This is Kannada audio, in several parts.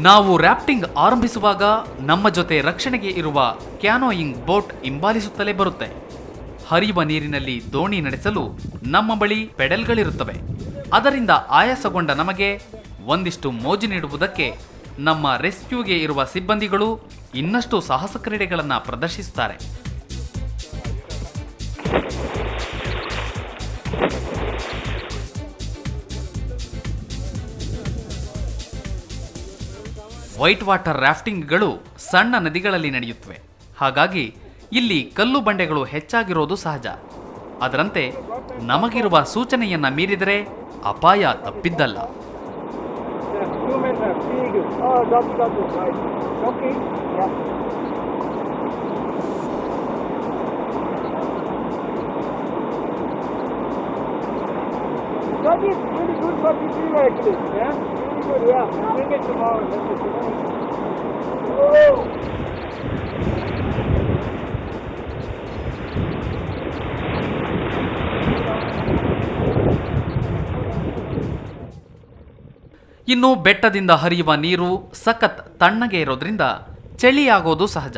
ನಾವು ರಾಫ್ಟಿಂಗ್ ಆರಂಭಿಸುವಾಗ ನಮ್ಮ ಜೊತೆ ರಕ್ಷಣೆಗೆ ಇರುವ ಕ್ಯಾನೋಯಿಂಗ್ ಬೋಟ್ ಹಿಂಬಾಲಿಸುತ್ತಲೇ ಬರುತ್ತೆ. ಹರಿಯುವ ನೀರಿನಲ್ಲಿ ದೋಣಿ ನಡೆಸಲು ನಮ್ಮ ಬಳಿ ಪೆಡಲ್ಗಳಿರುತ್ತವೆ. ಅದರಿಂದ ಆಯಾಸಗೊಂಡ ನಮಗೆ ಒಂದಿಷ್ಟು ಮೋಜು ನೀಡುವುದಕ್ಕೆ ನಮ್ಮ ರೆಸ್ಕ್ಯೂಗೆ ಇರುವ ಸಿಬ್ಬಂದಿಗಳು ಇನ್ನಷ್ಟು ಸಾಹಸ ಕ್ರೀಡೆಗಳನ್ನು ಪ್ರದರ್ಶಿಸುತ್ತಾರೆ. ವೈಟ್ ವಾಟರ್ ರಾಫ್ಟಿಂಗ್ಗಳು ಸಣ್ಣ ನದಿಗಳಲ್ಲಿ ನಡೆಯುತ್ತವೆ. ಹಾಗಾಗಿ ಇಲ್ಲಿ ಕಲ್ಲು ಬಂಡೆಗಳು ಹೆಚ್ಚಾಗಿರೋದು ಸಹಜ. ಅದರಂತೆ ನಮಗಿರುವ ಸೂಚನೆಯನ್ನ ಮೀರಿದರೆ ಅಪಾಯ ತಪ್ಪಿದ್ದಲ್ಲ. ಇನ್ನು ಬೆಟ್ಟದಿಂದ ಹರಿಯುವ ನೀರು ಸಖತ್ ತಣ್ಣಗೆ ಇರೋದ್ರಿಂದ ಚಳಿಯಾಗೋದು ಸಹಜ.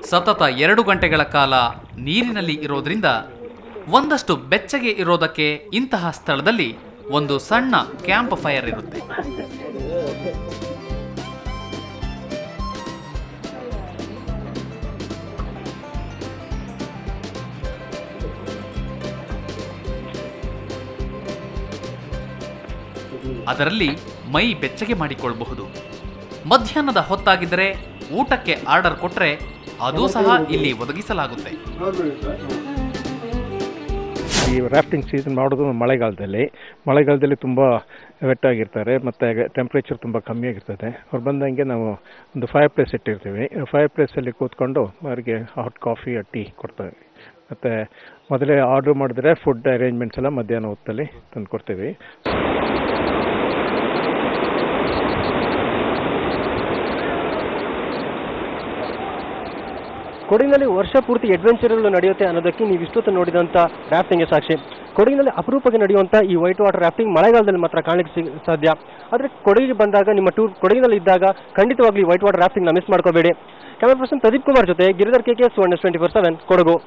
ಸತತ 2 ಗಂಟೆಗಳ ಕಾಲ ನೀರಿನಲ್ಲಿ ಇರೋದ್ರಿಂದ ಒಂದಷ್ಟು ಬೆಚ್ಚಗೆ ಇರೋದಕ್ಕೆ ಇಂತಹ ಸ್ಥಳದಲ್ಲಿ ಒಂದು ಸಣ್ಣ ಕ್ಯಾಂಪ್ ಫೈರ್ ಇರುತ್ತೆ. ಅದರಲ್ಲಿ ಮೈ ಬೆಚ್ಚಗೆ ಮಾಡಿಕೊಳ್ಳಬಹುದು. ಮಧ್ಯಾಹ್ನದ ಹೊತ್ತಾಗಿದ್ದರೆ ಊಟಕ್ಕೆ ಆರ್ಡರ್ ಕೊಟ್ಟರೆ ಅದೂ ಸಹ ಇಲ್ಲಿ ಒದಗಿಸಲಾಗುತ್ತೆ. ಈ ರಾಫ್ಟಿಂಗ್ ಸೀಸನ್ ಮಾಡೋದು ಮಳೆಗಾಲದಲ್ಲಿ ತುಂಬ ವೆಟ್ಟಾಗಿರ್ತಾರೆ ಮತ್ತು ಟೆಂಪ್ರೇಚರ್ ತುಂಬ ಕಮ್ಮಿ ಆಗಿರ್ತದೆ. ಅವ್ರು ಬಂದಂಗೆ ನಾವು ಒಂದು ಫೈರ್ ಪ್ಲೇಸ್ ಇಟ್ಟಿರ್ತೀವಿ. ಫೈರ್ ಪ್ಲೇಸಲ್ಲಿ ಕೂತ್ಕೊಂಡು ಅವರಿಗೆ ಹಾಟ್ ಕಾಫಿ ಟೀ ಕೊಡ್ತೇವೆ. ಮತ್ತು ಮೊದಲೇ ಆರ್ಡ್ರ್ ಮಾಡಿದ್ರೆ ಫುಡ್ ಅರೇಂಜ್ಮೆಂಟ್ಸ್ ಎಲ್ಲ ಮಧ್ಯಾಹ್ನ ಹೊತ್ತಲ್ಲಿ ತಂದು ಕೊಡ್ತೀವಿ. ಕೊಡಗಿನಲ್ಲಿ ವರ್ಷ ಪೂರ್ತಿ ಅಡ್ವೆಂಚರ್ಗಳು ನಡೆಯುತ್ತೆ ಅನ್ನೋದಕ್ಕೆ ನೀವು ಇಷ್ಟೊತ್ತು ನೋಡಿದಂಥ ರಾಫ್ಟಿಂಗ್ ಸಾಕ್ಷಿ. ಕೊಡಗಿನಲ್ಲಿ ಅಪರೂಪಕ್ಕೆ ನಡೆಯುವಂಥ ಈ ವೈಟ್ ವಾಟರ್ ರಾಫ್ಟಿಂಗ್ ಮಳೆಗಾಲದಲ್ಲಿ ಮಾತ್ರ ಕಾಣಲಿಕ್ಕೆ ಸಾಧ್ಯ. ಆದರೆ ಕೊಡಗಿಗೆ ಬಂದಾಗ ನಿಮ್ಮ ಟೂರ್ ಕೊಡಗಿನಲ್ಲಿ ಇದ್ದಾಗ ಖಂಡಿತವಾಗ್ಲೂ ವೈಟ್ ವಾಟರ್ ರಾಫ್ಟಿಂಗ್ನ ಮಿಸ್ ಮಾಡ್ಕೋಬೇಡಿ. ಕ್ಯಾಮರಾ ಪರ್ಸನ್ ಪ್ರದೀಪ್ ಕುಮಾರ್ ಜೊತೆ ಗಿರಿಧರ್ KK, ಸುವರ್ಣ 24/7 ಕೊಡಗು.